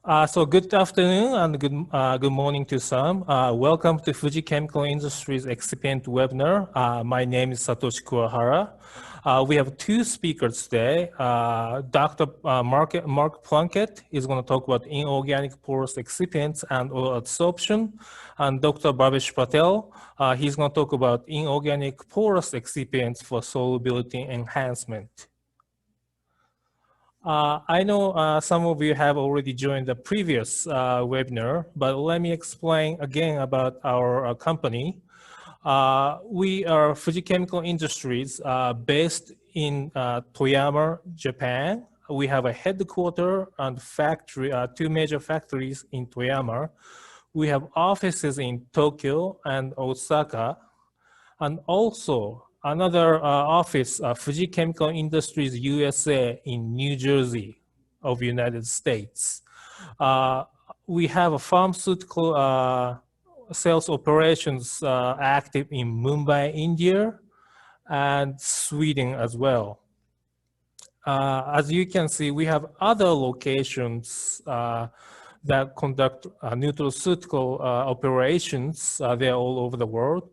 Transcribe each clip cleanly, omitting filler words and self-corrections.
So good afternoon and good morning to some. Welcome to Fuji Chemical Industries Excipient webinar. My name is Satoshi Kuwahara. We have two speakers today. Dr. Mark Plunkett is going to talk about inorganic porous excipients and oil adsorption. And Dr. Bhavesh Patel, he's going to talk about inorganic porous excipients for solubility enhancement. I know some of you have already joined the previous webinar, but let me explain again about our company. We are Fuji Chemical Industries based in Toyama, Japan. We have a headquarters and factory, two major factories in Toyama. We have offices in Tokyo and Osaka, and also another office, Fuji Chemical Industries USA in New Jersey of United States. We have a pharmaceutical sales operations active in Mumbai, India, and Sweden as well. As you can see, we have other locations that conduct nutraceutical operations. They're all over the world.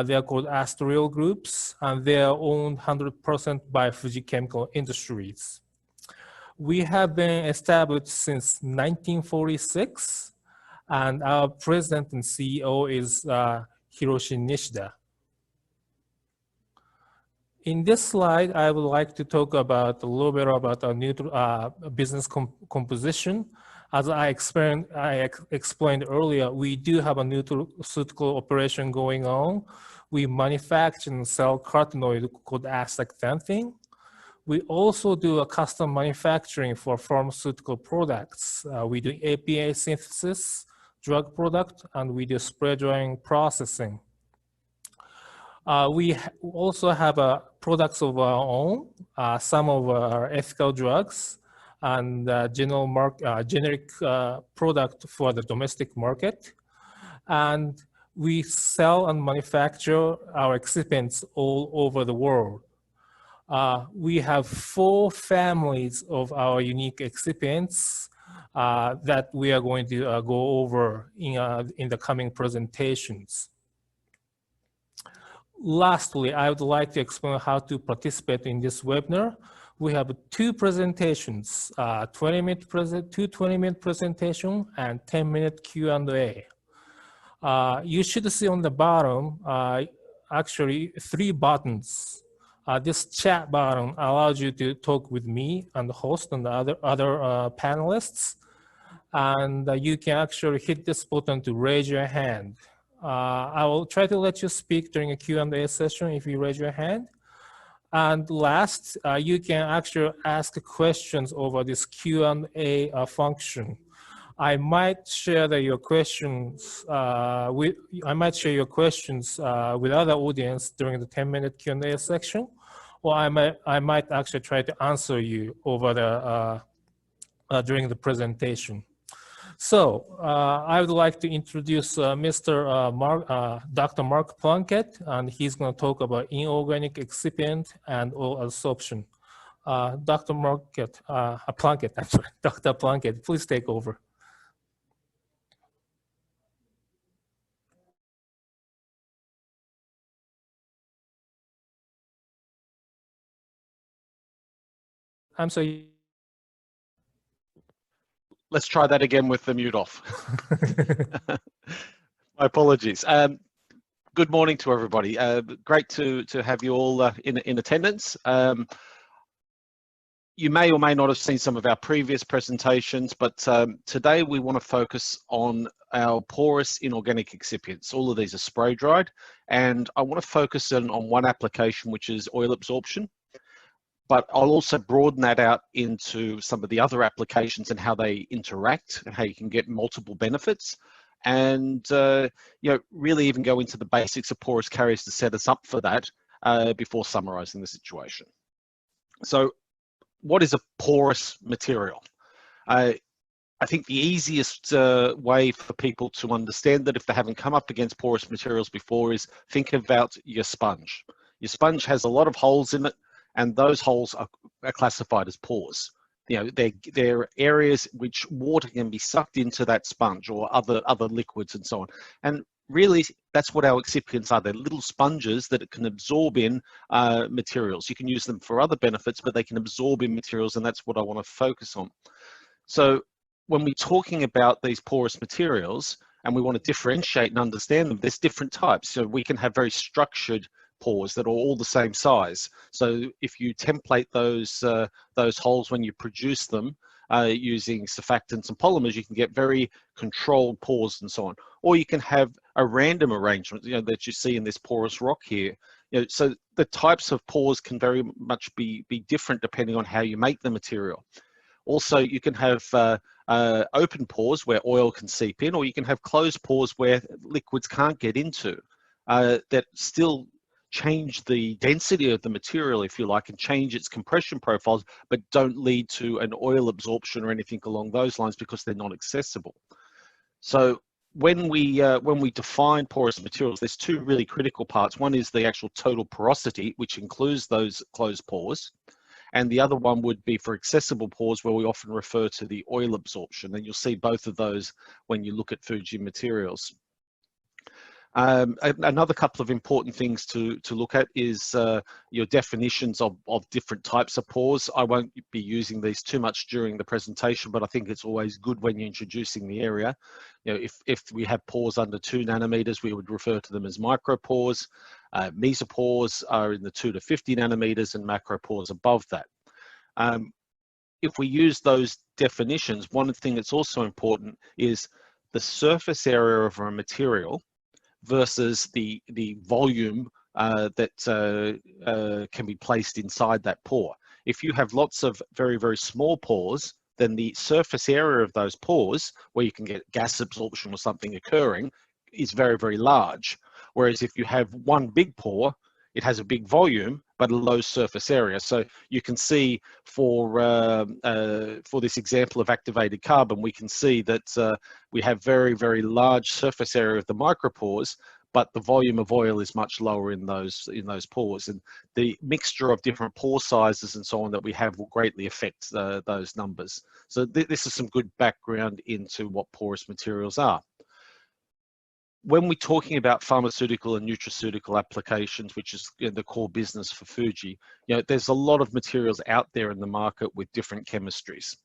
They are called Astorial Groups, and they are owned 100% by Fuji Chemical Industries. We have been established since 1946, and our president and CEO is Hiroshi Nishida. In this slide, I would like to talk about a little bit about our business composition. As I explained earlier, we do have a nutraceutical operation going on. We manufacture and sell carotenoid called astaxanthin. We also do a custom manufacturing for pharmaceutical products. We do API synthesis, drug product, and we do spray drying processing. We also have products of our own, some of our ethical drugs, and generic product for the domestic market. And we sell and manufacture our excipients all over the world. We have 4 families of our unique excipients that we are going to go over in the coming presentations. Lastly, I would like to explain how to participate in this webinar. We have 2 presentations, 20-minute presentation and 10-minute Q&A. You should see on the bottom, actually 3 buttons. This chat button allows you to talk with me and the host and the other panelists. And you can actually hit this button to raise your hand. I will try to let you speak during a Q&A session if you raise your hand. And last, you can actually ask questions over this Q&A function. I might share your questions with other audience during the 10-minute Q&A section, or I might actually try to answer you over during the presentation. So I would like to introduce Dr. Mark Plunkett, and he's going to talk about inorganic excipient and oil adsorption. Dr. Dr. Plunkett, please take over. I'm sorry. Let's try that again with the mute off. My apologies. Good morning to everybody. Great to have you all in attendance. You may or may not have seen some of our previous presentations, but today we want to focus on our porous inorganic excipients. All of these are spray dried, and I want to focus on one application, which is oil absorption. But I'll also broaden that out into some of the other applications and how they interact and how you can get multiple benefits, and really even go into the basics of porous carriers to set us up for that before summarizing the situation. So what is a porous material? I think the easiest way for people to understand that if they haven't come up against porous materials before is think about your sponge. Your sponge has a lot of holes in it, and those holes are classified as pores. You know, they're areas which water can be sucked into that sponge or other liquids and so on. And really, that's what our excipients are. They're little sponges that it can absorb in materials. You can use them for other benefits, but they can absorb in materials, and that's what I want to focus on. So when we're talking about these porous materials and we want to differentiate and understand them, there's different types. So we can have very structured pores that are all the same size. So if you template those holes when you produce them using surfactants and polymers, you can get very controlled pores and so on. Or you can have a random arrangement, you know, that you see in this porous rock here. You know, so the types of pores can very much be different depending on how you make the material. Also, you can have open pores where oil can seep in, or you can have closed pores where liquids can't get into, that still change the density of the material, if you like, and change its compression profiles, but don't lead to an oil absorption or anything along those lines because they're not accessible. So when we define porous materials, there's two really critical parts. One is the actual total porosity, which includes those closed pores. And the other one would be for accessible pores, where we often refer to the oil absorption. And you'll see both of those when you look at Fuji materials. Another couple of important things to look at is your definitions of different types of pores. I won't be using these too much during the presentation, but I think it's always good when you're introducing the area. You know, if we have pores under 2 nanometers, we would refer to them as micropores. Mesopores are in the 2 to 50 nanometers, and macropores above that. If we use those definitions, one thing that's also important is the surface area of a material versus the volume that can be placed inside that pore. If you have lots of very, very small pores, then the surface area of those pores, where you can get gas absorption or something occurring, is very, very large. Whereas if you have one big pore, it has a big volume, but a low surface area. So you can see for this example of activated carbon, we can see that we have very, very large surface area of the micropores, but the volume of oil is much lower in those pores. And the mixture of different pore sizes and so on that we have will greatly affect those numbers. So this is some good background into what porous materials are. When we're talking about pharmaceutical and nutraceutical applications, which is the core business for Fuji, you know, there's a lot of materials out there in the market with different chemistries.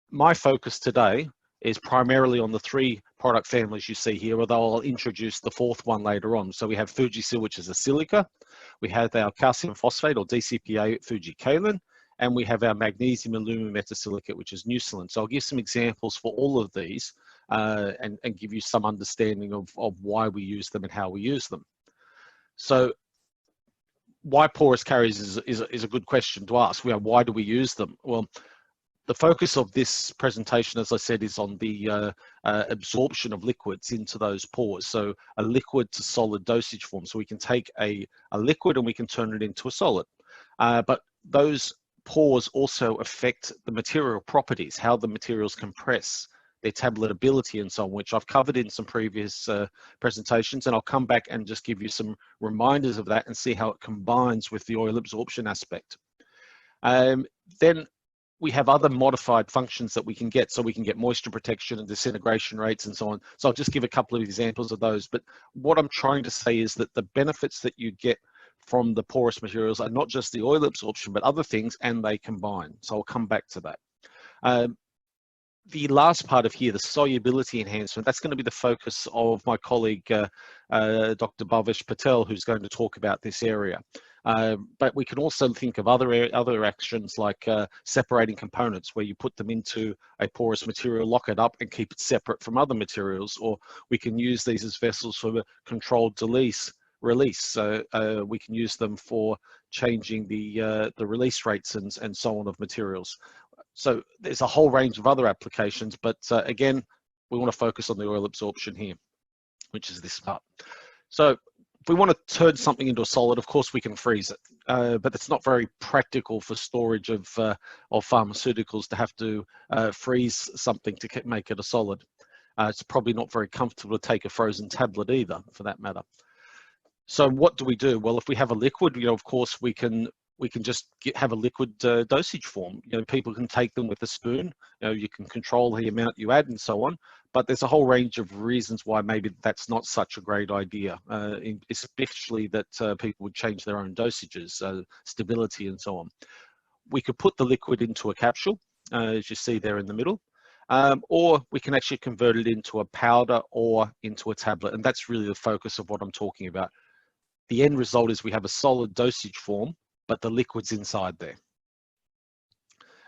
My focus today is primarily on the 3 product families you see here, although I'll introduce the 4th one later on. So we have FujiSil, which is a silica. We have our calcium phosphate or DCPA Fujicalin, and we have our magnesium aluminum metasilicate, which is Neusilin. So I'll give some examples for all of these and give you some understanding of why we use them and how we use them. So why porous carriers is a good question to ask. Why do we use them? Well, the focus of this presentation, as I said, is on the absorption of liquids into those pores. So a liquid to solid dosage form. So we can take a liquid and we can turn it into a solid. But those pores also affect the material properties, how the materials compress, their tabletability and so on, which I've covered in some previous presentations, and I'll come back and just give you some reminders of that and see how it combines with the oil absorption aspect. Then we have other modified functions that we can get, so we can get moisture protection and disintegration rates and so on. So I'll just give a couple of examples of those, but what I'm trying to say is that the benefits that you get from the porous materials are not just the oil absorption, but other things, and they combine. So I'll come back to that. The last part of here, the solubility enhancement, that's going to be the focus of my colleague, Dr. Bhavesh Patel, who's going to talk about this area. But we can also think of other actions like separating components, where you put them into a porous material, lock it up and keep it separate from other materials, or we can use these as vessels for controlled release. So we can use them for changing the release rates and so on of materials. So there's a whole range of other applications, but again, we want to focus on the oil absorption here, which is this part. So if we want to turn something into a solid, of course we can freeze it, but it's not very practical for storage of pharmaceuticals to have to freeze something to make it a solid. It's probably not very comfortable to take a frozen tablet either, for that matter. So what do we do? Well, if we have a liquid, of course we can we can just have a liquid dosage form. You know, people can take them with a spoon. You know, you can control the amount you add and so on. But there's a whole range of reasons why maybe that's not such a great idea, especially that people would change their own dosages, stability and so on. We could put the liquid into a capsule, as you see there in the middle, or we can actually convert it into a powder or into a tablet. And that's really the focus of what I'm talking about. The end result is we have a solid dosage form, but the liquid's inside there.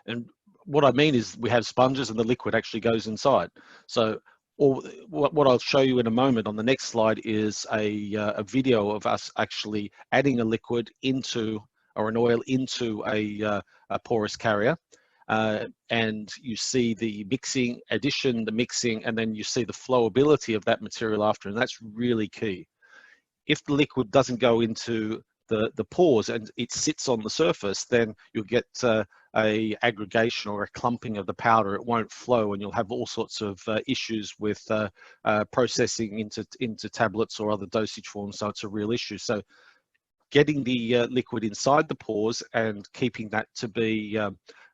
And what I mean is we have sponges and the liquid actually goes inside. So what I'll show you in a moment on the next slide is a video of us actually adding a liquid into, or an oil into a porous carrier. And you see the mixing, addition, the mixing, and then you see the flowability of that material after, and that's really key. If the liquid doesn't go into the pores and it sits on the surface, then you'll get a aggregation or a clumping of the powder. It won't flow, and you'll have all sorts of issues with processing into tablets or other dosage forms. So it's a real issue. So getting the liquid inside the pores and keeping that to be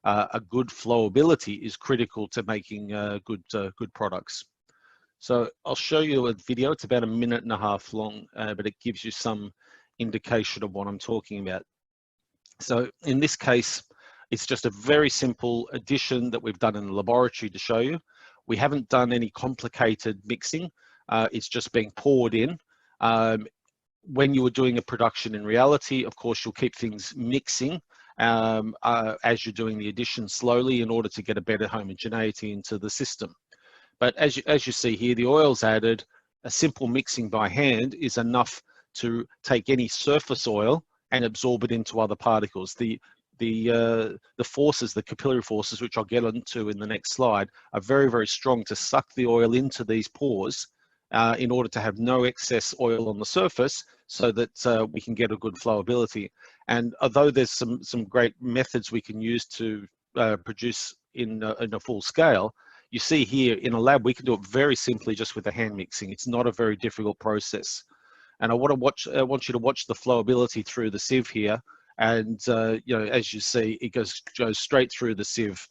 a good flowability is critical to making good products. So I'll show you a video. It's about 1.5 minutes long, but it gives you some indication of what I'm talking about. So in this case, it's just a very simple addition that we've done in the laboratory to show you. We haven't done any complicated mixing. It's just being poured in. When you were doing a production in reality, of course, you'll keep things mixing as you're doing the addition slowly in order to get a better homogeneity into the system. But as you see here, the oil's added. A simple mixing by hand is enough to take any surface oil and absorb it into other particles. The forces, the capillary forces, which I'll get into in the next slide, are very, very strong to suck the oil into these pores in order to have no excess oil on the surface, so that we can get a good flowability. And although there's some great methods we can use to produce in a full scale, you see here in a lab we can do it very simply just with a hand mixing. It's not a very difficult process. And I want you to watch the flowability through the sieve here. And you know, as you see, it goes straight through the sieve.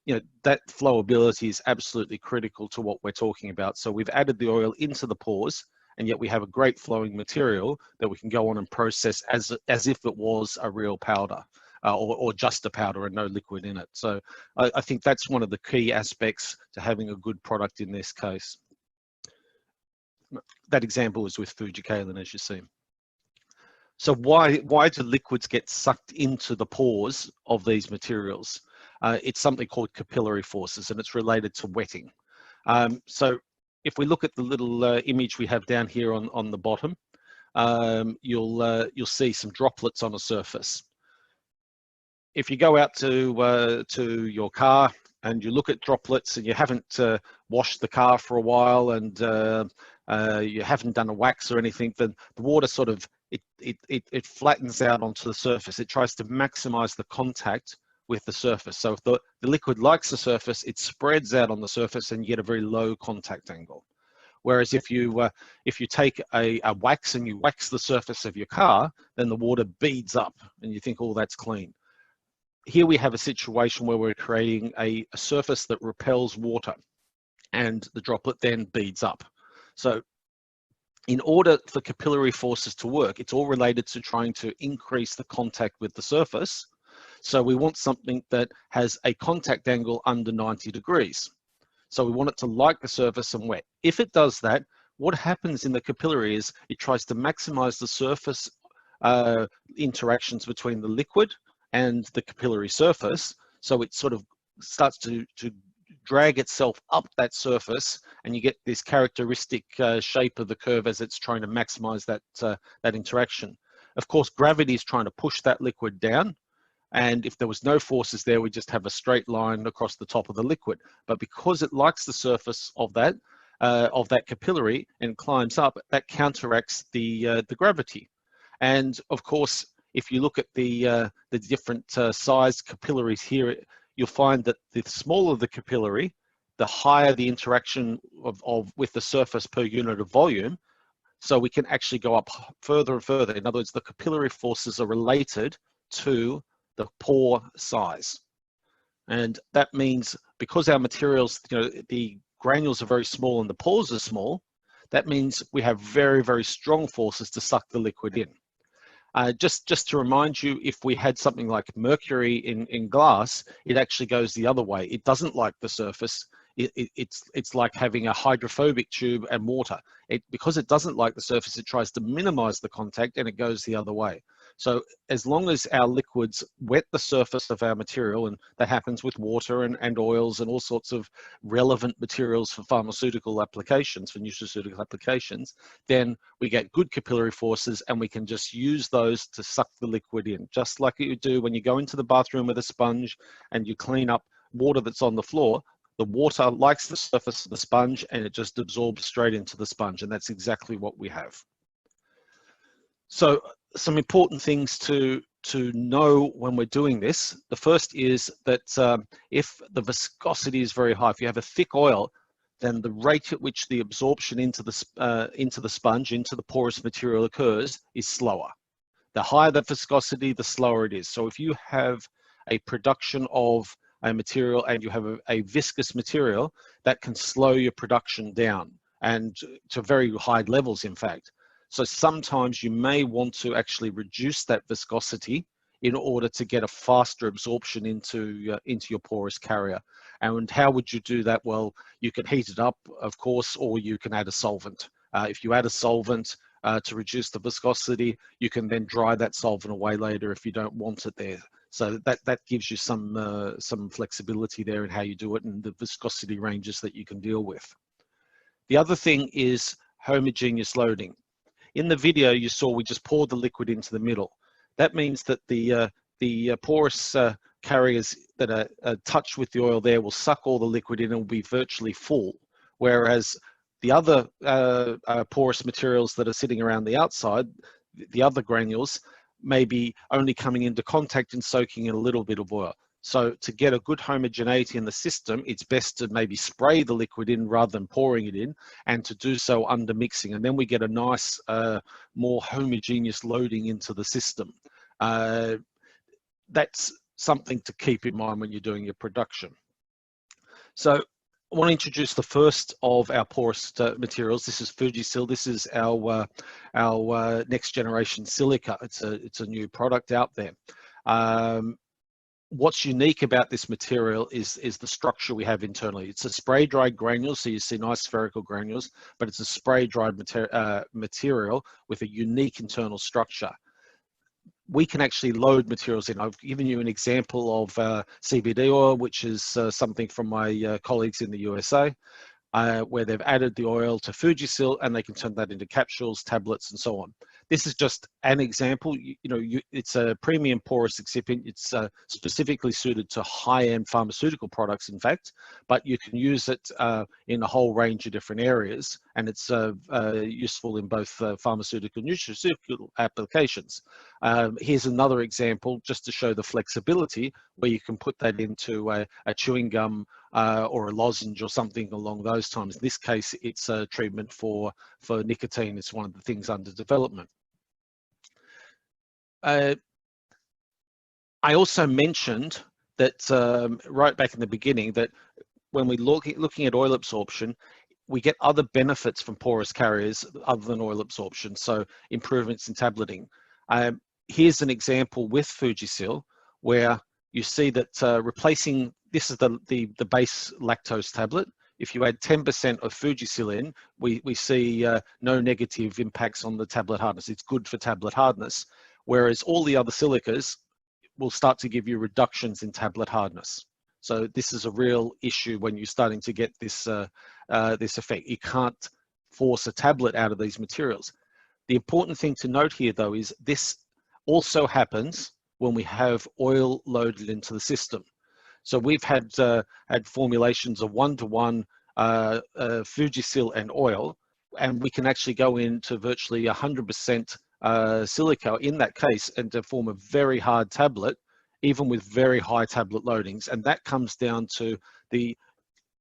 You know, that flowability is absolutely critical to what we're talking about. So we've added the oil into the pores, and yet we have a great flowing material that we can go on and process as if it was a real powder, or just a powder and no liquid in it. So I think that's one of the key aspects to having a good product in this case. That example is with Fujicalin, as you see. So why do liquids get sucked into the pores of these materials? It's something called capillary forces, and it's related to wetting. So if we look at the little image we have down here on the bottom, you'll see some droplets on a surface. If you go out to your car and you look at droplets and you haven't washed the car for a while, and you haven't done a wax or anything, then the water sort of it flattens out onto the surface. It tries to maximize the contact with the surface. So if the liquid likes the surface, it spreads out on the surface and you get a very low contact angle. Whereas if you take a wax and you wax the surface of your car, then the water beads up and you think, oh, that's clean. Here we have a situation where we're creating a surface that repels water, and the droplet then beads up. So in order for capillary forces to work, it's all related to trying to increase the contact with the surface. So we want something that has a contact angle under 90 degrees. So we want it to like the surface and wet. If it does that, what happens in the capillary is it tries to maximize the surface interactions between the liquid and the capillary surface. So it sort of starts to drag itself up that surface, and you get this characteristic shape of the curve as it's trying to maximize that interaction. Of course, gravity is trying to push that liquid down, and if there was no forces there, we just have a straight line across the top of the liquid. But because it likes the surface of that capillary and climbs up, that counteracts the gravity. And of course, if you look at the different sized capillaries here, you'll find that the smaller the capillary, the higher the interaction with the surface per unit of volume. So we can actually go up further and further. In other words, the capillary forces are related to the pore size. And that means because our materials, the granules are very small and the pores are small, that means we have very, very strong forces to suck the liquid in. Just to remind you, if we had something like mercury in glass, it actually goes the other way. It doesn't like the surface. It's like having a hydrophobic tube and water. Because it doesn't like the surface, it tries to minimize the contact and it goes the other way. So as long as our liquids wet the surface of our material, and that happens with water and oils and all sorts of relevant materials for pharmaceutical applications, for nutraceutical applications, then we get good capillary forces and we can just use those to suck the liquid in, just like you do when you go into the bathroom with a sponge and you clean up water that's on the floor. The water likes the surface of the sponge and it just absorbs straight into the sponge, and that's exactly what we have. So some important things to know when we're doing this. The first is that if the viscosity is very high, if you have a thick oil, then the rate at which the absorption into the sponge, into the porous material occurs is slower. The higher the viscosity, the slower it is. So if you have a production of a material and you have a viscous material, that can slow your production down, and to very high levels, in fact. So sometimes you may want to actually reduce that viscosity in order to get a faster absorption into your porous carrier. And how would you do that? Well, you can heat it up, of course, or you can add a solvent. If you add a solvent to reduce the viscosity, you can then dry that solvent away later if you don't want it there. So that gives you some flexibility there in how you do it and the viscosity ranges that you can deal with. The other thing is homogeneous loading. In the video you saw, we just poured the liquid into the middle. That means that the porous carriers that are touched with the oil there will suck all the liquid in and will be virtually full, whereas the other porous materials that are sitting around the outside, the other granules, may be only coming into contact and soaking in a little bit of oil. So to get a good homogeneity in the system, it's best to maybe spray the liquid in rather than pouring it in, and to do so under mixing. And then we get a nice, more homogeneous loading into the system. That's something to keep in mind when you're doing your production. So I want to introduce the first of our porous materials. This is FujiSil. This is our next generation silica. It's a new product out there. What's unique about this material is the structure we have internally. It's a spray dried granule, so you see nice spherical granules, but it's a spray dried material with a unique internal structure. We can actually load materials in. I've given you an example of CBD oil, which is something from my colleagues in the USA, where they've added the oil to FujiSil and they can turn that into capsules, tablets, and so on. This is just an example. It's a premium porous excipient. It's specifically suited to high-end pharmaceutical products, in fact, but you can use it in a whole range of different areas, and it's useful in both pharmaceutical and nutraceutical applications. Here's another example just to show the flexibility, where you can put that into a chewing gum or a lozenge or something along those times. In this case, it's a treatment for nicotine. It's one of the things under development. I also mentioned that right back in the beginning, that when we looking at oil absorption, we get other benefits from porous carriers other than oil absorption, so improvements in tableting. Here's an example with FujiSil where you see that replacing, this is the base lactose tablet. If you add 10% of FujiSil in, we see no negative impacts on the tablet hardness. It's good for tablet hardness, whereas all the other silicas will start to give you reductions in tablet hardness. So this is a real issue when you're starting to get this, this effect. You can't force a tablet out of these materials. The important thing to note here, though, is this also happens when we have oil loaded into the system. So we've had formulations of 1-to-1 FujiSil and oil, and we can actually go into virtually 100% silica in that case and to form a very hard tablet, even with very high tablet loadings. And that comes down to the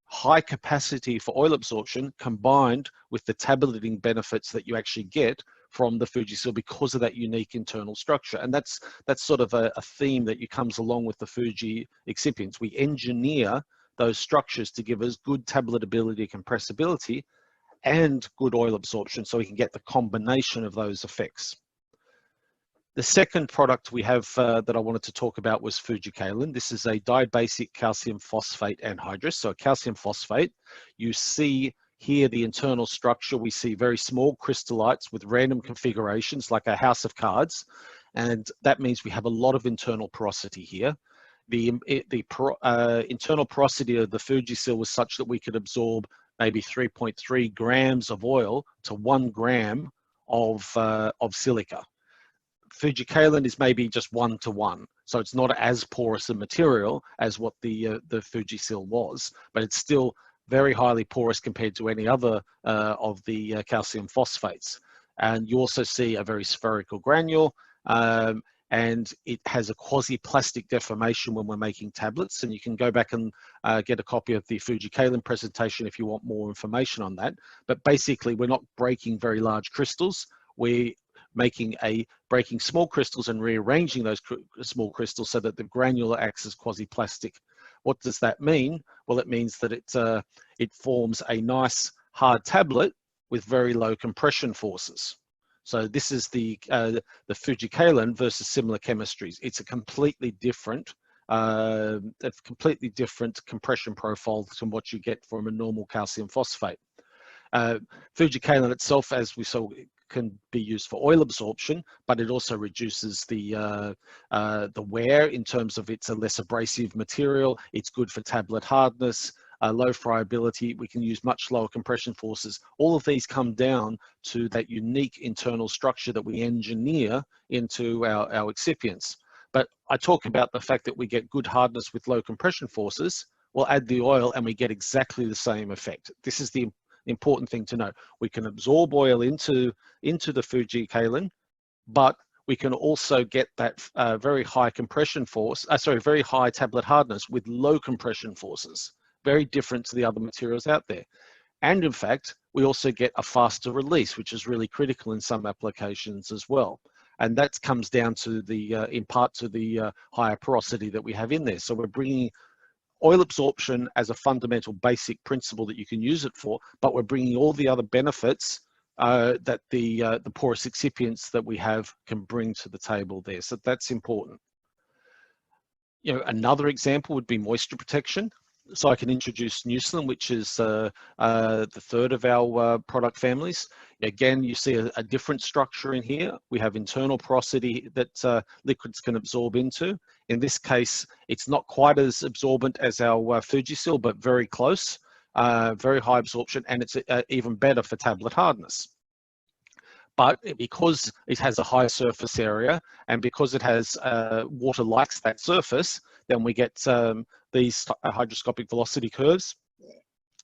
high capacity for oil absorption combined with the tableting benefits that you actually get from the FujiSil because of that unique internal structure. And that's sort of a theme that comes along with the Fuji excipients. We engineer those structures to give us good tabletability, compressibility, and good oil absorption, so we can get the combination of those effects. The second product we have that I wanted to talk about was Fujicalin. This is a dibasic calcium phosphate anhydrous. So a calcium phosphate, you see here the internal structure. We see very small crystallites with random configurations like a house of cards. And that means we have a lot of internal porosity here. The internal porosity of the FujiSil was such that we could absorb maybe 3.3 grams of oil to 1 gram of silica. Fujicalin is maybe just 1 to 1, so it's not as porous a material as what the FujiSil was, but it's still very highly porous compared to any other of the calcium phosphates. And you also see a very spherical granule, and it has a quasi-plastic deformation when we're making tablets. And you can go back and get a copy of the Fujicalin presentation if you want more information on that. But basically, we're not breaking very large crystals. We're breaking small crystals and rearranging those small crystals so that the granule acts as quasi-plastic. What does that mean? Well, it means that it forms a nice hard tablet with very low compression forces. So this is the Fujicalin versus similar chemistries. It's a completely different compression profile from what you get from a normal calcium phosphate. Fujicalin itself, as we saw, can be used for oil absorption, but it also reduces the wear in terms of it's a less abrasive material. It's good for tablet hardness, low friability. We can use much lower compression forces. All of these come down to that unique internal structure that we engineer into our excipients. But I talk about the fact that we get good hardness with low compression forces. We'll add the oil and we get exactly the same effect. This is the important thing to know. We can absorb oil into the Fujicalin, but we can also get that very high compression force, very high tablet hardness with low compression forces. Very different to the other materials out there. And in fact, we also get a faster release, which is really critical in some applications as well. And that comes down to in part to the higher porosity that we have in there. So we're bringing oil absorption as a fundamental basic principle that you can use it for, but we're bringing all the other benefits that the porous excipients that we have can bring to the table there. So that's important. You know, another example would be moisture protection. So I can introduce Neusilin, which is the third of our product families. Again, you see a different structure in here. We have internal porosity that liquids can absorb into. In this case, it's not quite as absorbent as our FujiSil, but very close, very high absorption, and it's even better for tablet hardness. But because it has a high surface area and because it has water likes that surface, then we get these hygroscopic velocity curves,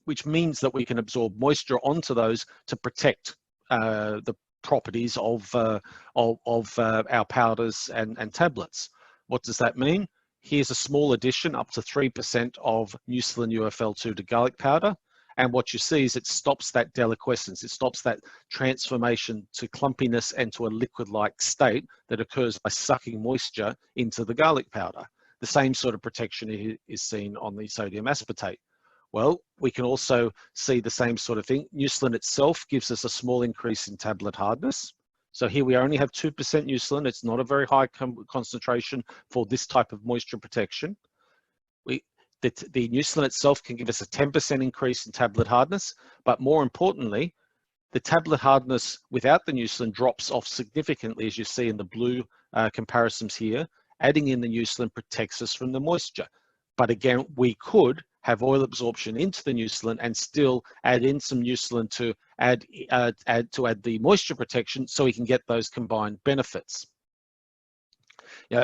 which means that we can absorb moisture onto those to protect the properties of our powders and tablets. What does that mean? Here's a small addition up to 3% of Neusilin UFL2 to garlic powder. And what you see is it stops that deliquescence. It stops that transformation to clumpiness and to a liquid-like state that occurs by sucking moisture into the garlic powder. The same sort of protection is seen on the sodium aspartate. Well, we can also see the same sort of thing. Neusilin itself gives us a small increase in tablet hardness. So here we only have 2% Neusilin. It's not a very high concentration for this type of moisture protection. The Neusilin itself can give us a 10% increase in tablet hardness, but more importantly, the tablet hardness without the Neusilin drops off significantly, as you see in the blue comparisons here. Adding in the Neusilin protects us from the moisture. But again, we could have oil absorption into the Neusilin and still add in some Neusilin to add the moisture protection so we can get those combined benefits.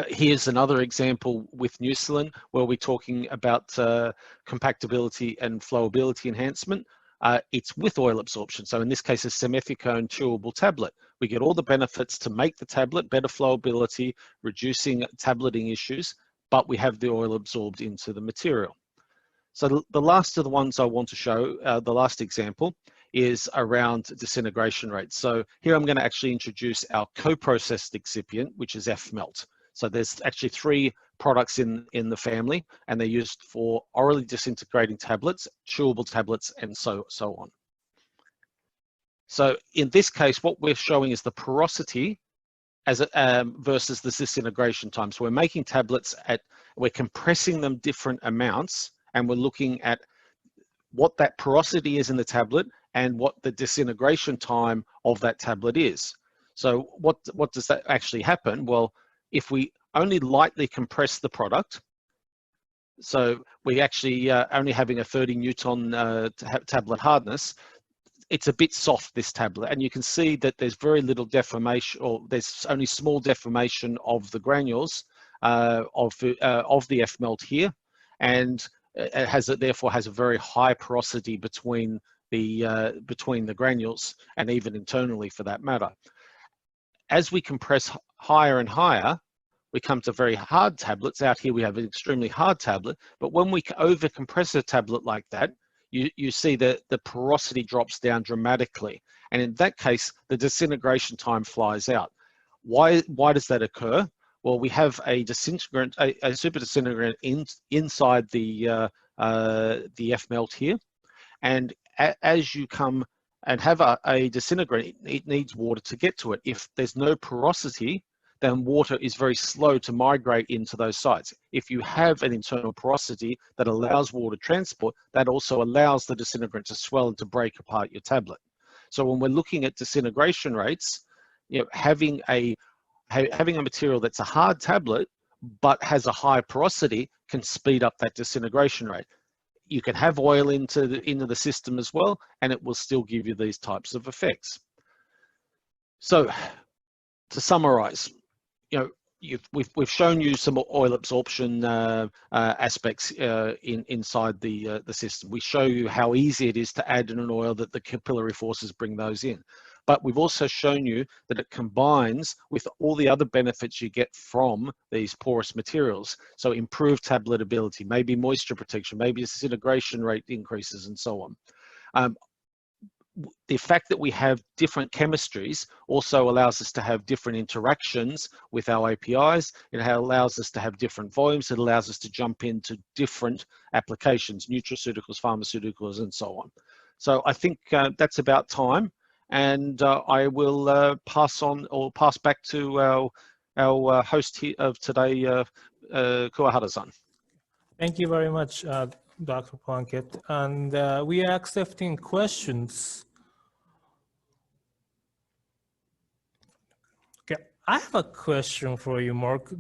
Here's another example with Neusilin where we're talking about compactability and flowability enhancement. It's with oil absorption. So in this case, a semethicone chewable tablet. We get all the benefits to make the tablet, better flowability, reducing tableting issues, but we have the oil absorbed into the material. So the last of the ones I want to show, the last example, is around disintegration rates. So here I'm going to actually introduce our co-processed excipient, which is F-Melt. So there's actually 3 products in the family, and they're used for orally disintegrating tablets, chewable tablets, and so on. So in this case, what we're showing is the porosity as versus the disintegration time. So we're making tablets we're compressing them different amounts, and we're looking at what that porosity is in the tablet and what the disintegration time of that tablet is. So what does that actually happen? Well, if we only lightly compress the product, so we actually only having a 30 Newton tablet hardness, it's a bit soft, this tablet, and you can see that there's very little deformation, or there's only small deformation of the granules of the F-Melt here, and it therefore has a very high porosity between the granules, and even internally for that matter. As we compress higher and higher, we come to very hard tablets. Out here we have an extremely hard tablet, but when we over compress a tablet like that, you see that the porosity drops down dramatically, and in that case the disintegration time flies out. Why does that occur? Well, we have a disintegrant, a super disintegrant inside the F-Melt here, and as you come and have a disintegrant, it needs water to get to it. If there's no porosity, then water is very slow to migrate into those sites. If you have an internal porosity that allows water transport, that also allows the disintegrant to swell and to break apart your tablet. So when we're looking at disintegration rates, having a material that's a hard tablet but has a high porosity can speed up that disintegration rate. You can have oil into the system as well, and it will still give you these types of effects. So to summarize, we've shown you some oil absorption aspects inside the system. We show you how easy it is to add in an oil, that the capillary forces bring those in. But we've also shown you that it combines with all the other benefits you get from these porous materials. So improved tabletability, maybe moisture protection, maybe disintegration rate increases, and so on. The fact that we have different chemistries also allows us to have different interactions with our APIs. It allows us to have different volumes. It allows us to jump into different applications, nutraceuticals, pharmaceuticals, and so on. So I think that's about time, and I will pass back to our host here of today, Kuwahara-san. Thank you very much, Dr. Plunkett. And we are accepting questions. Okay, I have a question for you, Mark.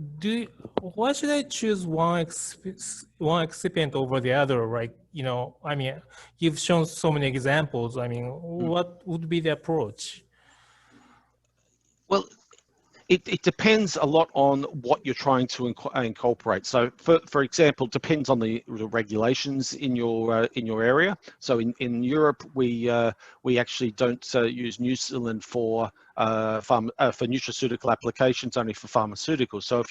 Why should I choose one excipient over the other? Right? I mean, you've shown so many examples. I mean, what would be the approach? Well, it depends a lot on what you're trying to incorporate. So, for example, it depends on the regulations in your area. So, in Europe, we actually don't use Neusilin for nutraceutical applications, only for pharmaceuticals. So,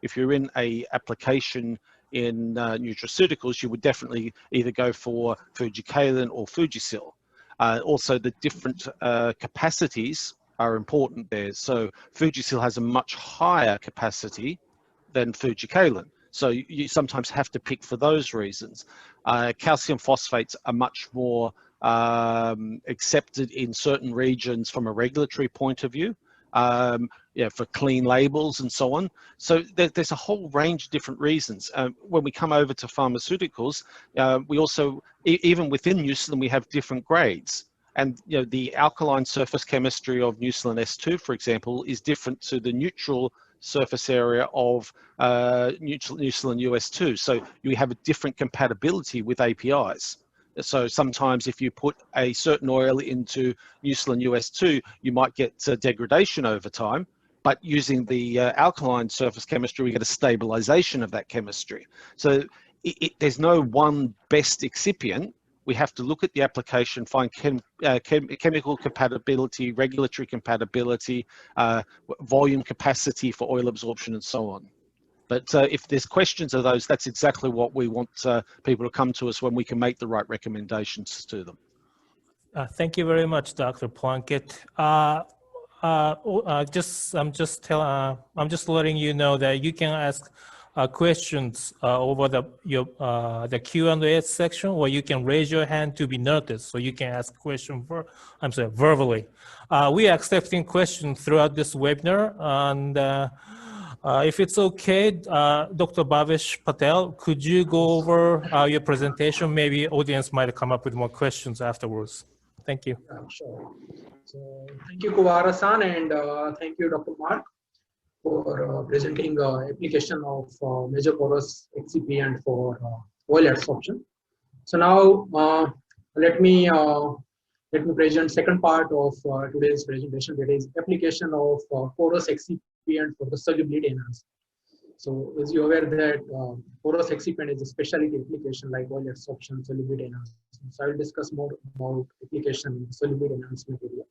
if you're in a application in nutraceuticals, you would definitely either go for Fujicalin or FujiSil. Also, the different capacities are important there. So FujiSil has a much higher capacity than Fujicalin. So you sometimes have to pick for those reasons. Calcium phosphates are much more accepted in certain regions from a regulatory point of view, for clean labels and so on. So there's a whole range of different reasons. When we come over to pharmaceuticals, we also, even within Neusilin, we have different grades. And the alkaline surface chemistry of Neusilin S2, for example, is different to the neutral surface area of Neusilin US2. So you have a different compatibility with APIs. So sometimes if you put a certain oil into Neusilin US2, you might get degradation over time. But using the alkaline surface chemistry, we get a stabilization of that chemistry. So there's no one best excipient. We have to look at the application, find chemical compatibility, regulatory compatibility, volume capacity for oil absorption, and so on. But if there's questions of those, that's exactly what we want people to come to us when we can make the right recommendations to them. Thank you very much, Dr. Plunkett. I'm just letting you know that you can ask questions over the Q&A section, or you can raise your hand to be noticed, so you can ask question verbally. We are accepting questions throughout this webinar, and if it's okay, Dr. Bhavesh Patel, could you go over your presentation? Maybe audience might come up with more questions afterwards. Thank you. Sure. So thank you, Kuvara-san, and thank you, Dr. Mark, for presenting application of major porous excipient for oil adsorption. So now let me present second part of today's presentation, that is application of porous excipient for the solubility enhancement. So as you're aware that porous excipient is a specialty application like oil adsorption, solubility enhancement. So I will discuss more about application in solubility enhancement area.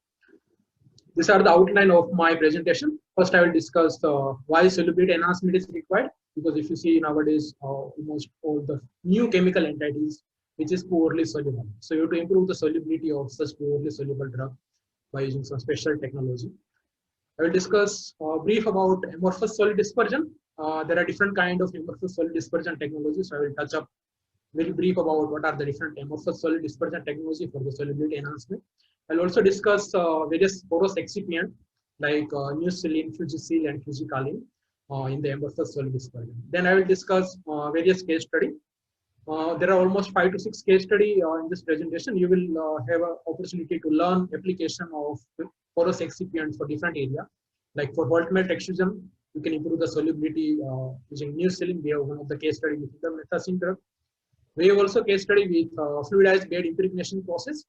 These are the outline of my presentation. First, I will discuss why solubility enhancement is required, because if you see nowadays almost all the new chemical entities which is poorly soluble. So you have to improve the solubility of such poorly soluble drug by using some special technology. I will discuss brief about amorphous solid dispersion. There are different kind of amorphous solid dispersion technologies. So I will touch up very brief about what are the different amorphous solid dispersion technology for the solubility enhancement. I'll also discuss various porous excipient like Neusilin Fujicalin and FujiCalin in the amorphous solid dispersion. Then I will discuss various case study. There are almost 5 to 6 case study in this presentation. You will have an opportunity to learn application of porous excipient for different area. Like for hot melt extrusion, you can improve the solubility using Neusilin. We have one of the case study with the methacin drug. We have also case study with fluidized bed impregnation process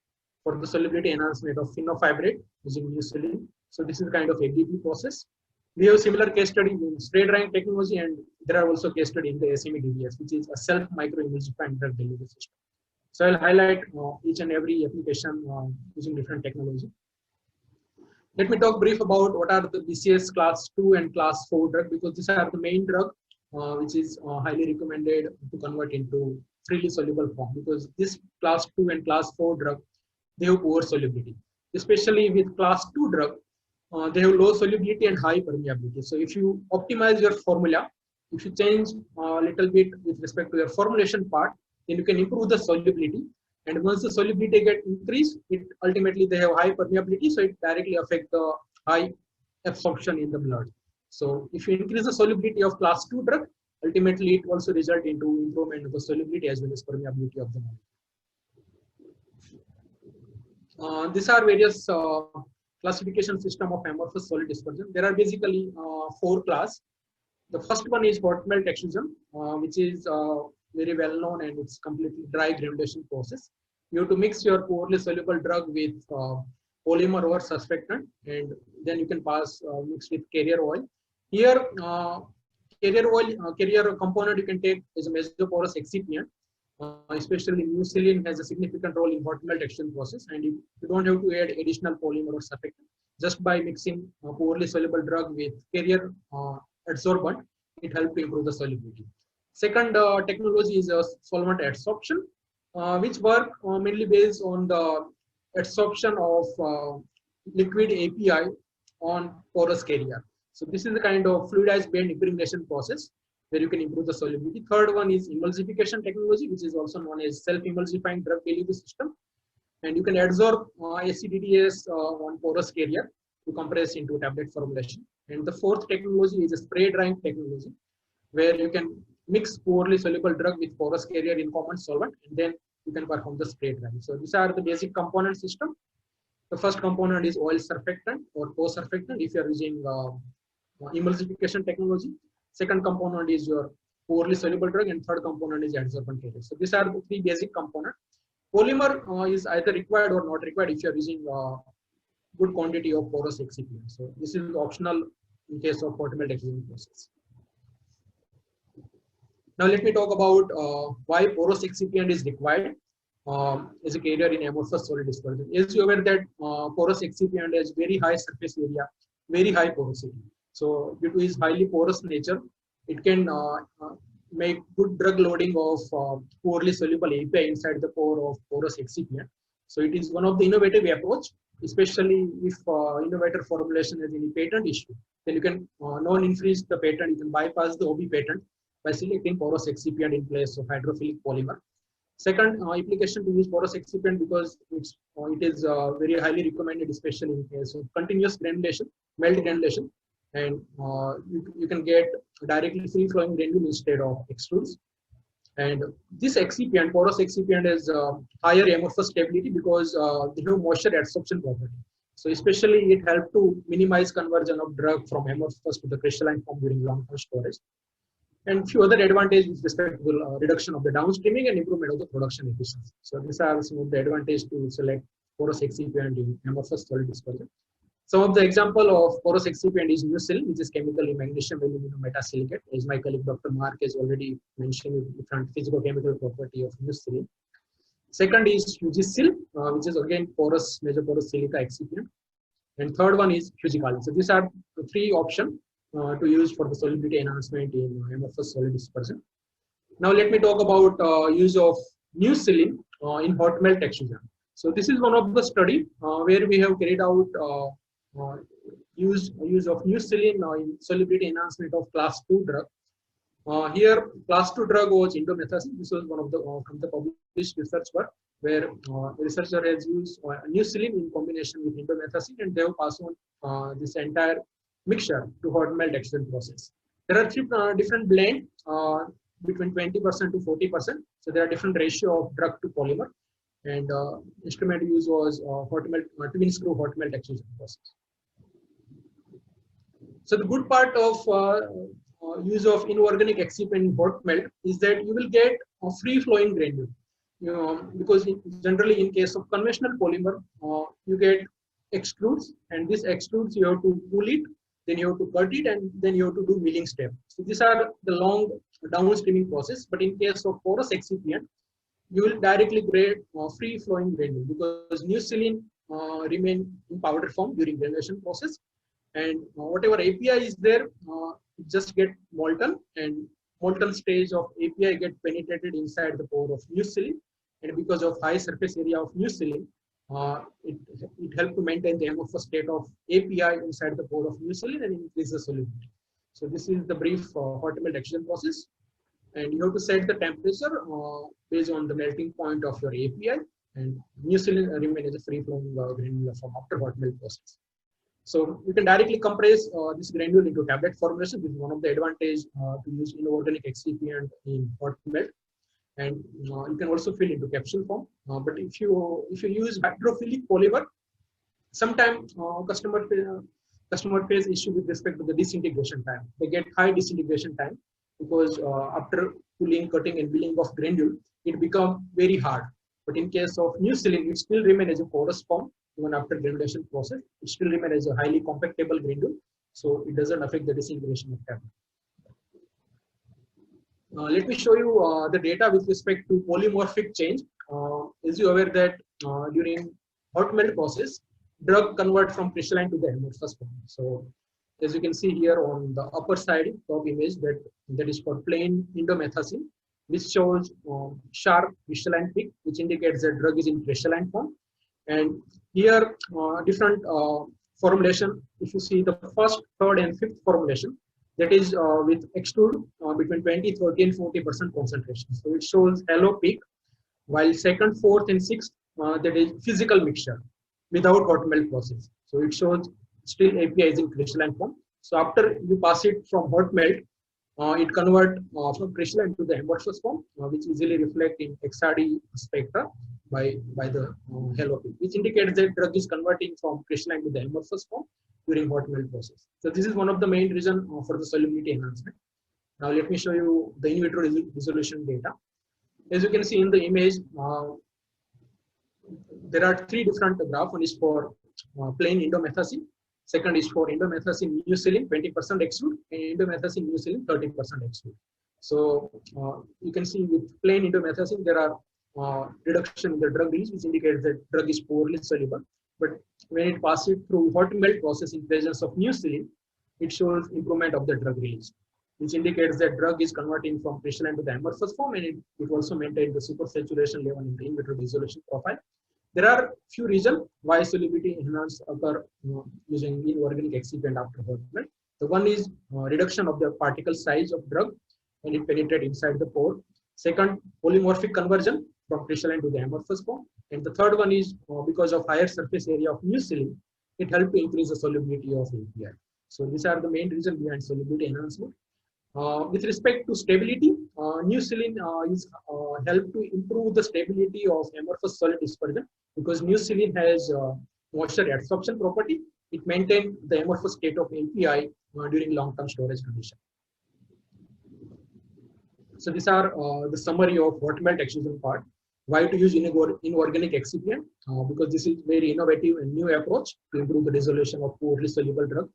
for the solubility enhancement of phenofibrate using Neusilin. So this is kind of ABP process. We have similar case study in spray drying technology, and there are also case study in the SME-DDS, which is a self microemulsifying drug delivery system. So I'll highlight each and every application using different technology. Let me talk brief about what are the BCS class 2 and class 4 drug, because these are the main drug which is highly recommended to convert into freely soluble form, because this class 2 and class 4 drug, they have poor solubility. Especially with class 2 drug, they have low solubility and high permeability. So if you optimize your formula, if you change a little bit with respect to your formulation part, then you can improve the solubility. And once the solubility get increased, it ultimately they have high permeability, so it directly affect the high absorption in the blood. So if you increase the solubility of class 2 drug, ultimately it also result into improvement of the solubility as well as permeability of the molecule. These are various classification system of amorphous solid dispersion. There are basically 4 class. The first one is hot melt extrusion, which is very well known, and it's completely dry granulation process. You have to mix your poorly soluble drug with polymer or surfactant, and then you can pass mixed with carrier oil. Here, carrier component you can take as a major porous excipient. Especially Neusilin has a significant role in hot melt extrusion process, and you don't have to add additional polymer or surfactant. Just by mixing a poorly soluble drug with carrier adsorbent, it helps to improve the solubility. Second technology is solvent adsorption, which work mainly based on the adsorption of liquid API on porous carrier. So this is the kind of fluidized bed impregnation process where you can improve the solubility. Third one is emulsification technology, which is also known as self-emulsifying drug delivery system. And you can adsorb ACDDS on porous carrier to compress into tablet formulation. And the fourth technology is a spray drying technology, where you can mix poorly soluble drug with porous carrier in common solvent, and then you can perform the spray drying. So these are the basic component system. The first component is oil surfactant or co-surfactant if you are using emulsification technology. Second component is your poorly soluble drug, and third component is adsorbent carrier. So these are the 3 basic components. Polymer is either required or not required if you are using good quantity of porous excipient. So this is optional in case of hot melt extrusion process. Now let me talk about why porous excipient is required as a carrier in amorphous solid dispersion. As you are aware that porous excipient has very high surface area, very high porosity. So due to its highly porous nature, it can make good drug loading of poorly soluble API inside the pore of porous excipient. So it is one of the innovative approach, especially if innovator formulation has any patent issue. Then you can non-infringe the patent, you can bypass the OB patent by selecting porous excipient in place of hydrophilic polymer. Second application to use porous excipient because it is very highly recommended, especially in case of continuous granulation, melt granulation, and you can get directly free flowing granule instead of extrudes. And this excipient, porous excipient, has higher amorphous stability because they have moisture adsorption property. So especially it helps to minimize conversion of drug from amorphous to the crystalline form during long-term storage. And few other advantages with respect to the reduction of the downstreaming and improvement of the production efficiency. So these are some of the advantages to select porous excipient in amorphous solid dispersion. Some of the example of porous excipient is Neusilin, which is chemically magnesium aluminum metasilicate, as my colleague Dr. Mark has already mentioned different physico-chemical property of Neusilin. Second is FujiSil, which is again porous, major porous silica excipient. And third one is Fujicalin. So these are the three options to use for the solubility enhancement in amorphous solid dispersion. Now let me talk about use of Neusilin in hot melt extrusion. So this is one of the study where we have carried out use of Neusilin in solubility enhancement of class 2 drug. Here class 2 drug was indomethacin. This was one of the from the published research work where the researcher has used Neusilin in combination with indomethacin, and they have passed on this entire mixture to hot melt extrusion process. There are three different blend between 20% to 40%. So there are different ratio of drug to polymer, and instrument used was hot melt twin screw hot melt extrusion process. So the good part of use of inorganic excipient in hot melt is that you will get a free flowing granule. Because generally in case of conventional polymer, you get extrudes, and this extrudes you have to cool it, then you have to cut it, and then you have to do milling step. So these are the long downstreaming process. But in case of porous excipient, you will directly get free flowing granule because Neusilin remain in powder form during granulation process, and whatever API is there, it just get molten, and molten stage of API get penetrated inside the pore of Neusilin, and because of high surface area of Neusilin, it helps to maintain the amorphous state of API inside the pore of Neusilin and increase the solubility. So this is the brief hot melt extrusion process, and you have to set the temperature based on the melting point of your API, and Neusilin remain as a free flowing granule from after hot melt process. So you can directly compress this granule into tablet formulation. This is one of the advantages to use inorganic excipient in hot melt. And you can also fill into capsule form. But if you use hydrophilic polymer, sometimes customer face issue with respect to the disintegration time. They get high disintegration time because after cooling, cutting, and milling of granule, it becomes very hard. But in case of Neusilin, it still remains as a porous form even after granulation process. It still remains as a highly compactable granule, so it doesn't affect the disintegration of tablet. Let me show you the data with respect to polymorphic change. As you are aware that during hot melt process, drug convert from crystalline to the amorphous form. So as you can see here on the upper side top image, that is for plain indomethacin, which shows sharp crystalline peak, which indicates that drug is in crystalline form. And here different formulation. If you see the first, third, and fifth formulation, that is with extrude between 20, 30, and 40% concentration. So it shows halo peak, while second, fourth, and sixth, that is physical mixture without hot melt process. So it shows still API is in crystalline form. So after you pass it from hot melt, it convert from crystalline to the amorphous form, which easily reflect in XRD spectra by the halo peak, which indicates that drug is converting from crystalline to the amorphous form during hot melt process. So this is one of the main reason for the solubility enhancement. Now let me show you the in vitro resolution data. As you can see in the image, there are three different graphs. One is for plain indomethacin, second is for indomethacin Neusilin 20% extrude, and indomethacin Neusilin 30% extrude. So you can see with plain indomethacin there are reduction in the drug release, which indicates that drug is poorly soluble. But when it passes through hot melt process in presence of Neusilin, it shows improvement of the drug release, which indicates that drug is converting from crystalline to the amorphous form, and it also maintains the supersaturation level in the in vitro dissolution profile. There are few reasons why solubility enhance occur using inorganic excipient after hot melt. The one is reduction of the particle size of drug and it penetrate inside the pore. Second, polymorphic conversion from crystalline to the amorphous form. And the third one is because of higher surface area of Neusilin, it helps to increase the solubility of API. So these are the main reasons behind solubility enhancement. With respect to stability, Neusilin is help to improve the stability of amorphous solid dispersion because Neusilin has moisture adsorption property. It maintains the amorphous state of API during long-term storage condition. So these are the summary of hot melt extrusion part. Why to use inorganic excipient? Because this is very innovative and new approach to improve the dissolution of poorly soluble drug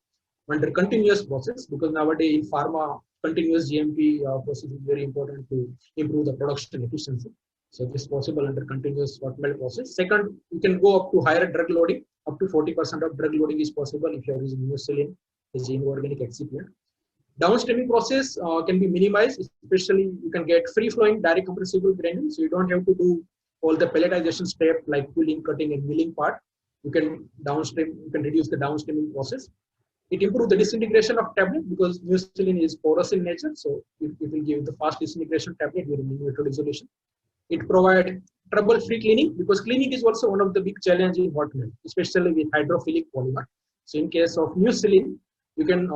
under continuous process, because nowadays in pharma, continuous GMP process is very important to improve the production efficiency. So this is possible under continuous hot melt process. Second, you can go up to higher drug loading. Up to 40% of drug loading is possible if you are using Neusilin as inorganic excipient. Downstreaming process can be minimized, especially you can get free-flowing direct compressible granules. So you don't have to do all the pelletization step like pulling, cutting, and milling part. You can downstream, you can reduce the downstreaming process. It improves the disintegration of tablet because Neusilin is porous in nature, so it will give the fast disintegration tablet during in vitro dissolution. It provides trouble-free cleaning because cleaning is also one of the big challenges in hot melt, especially with hydrophilic polymer. So in case of Neusilin, you can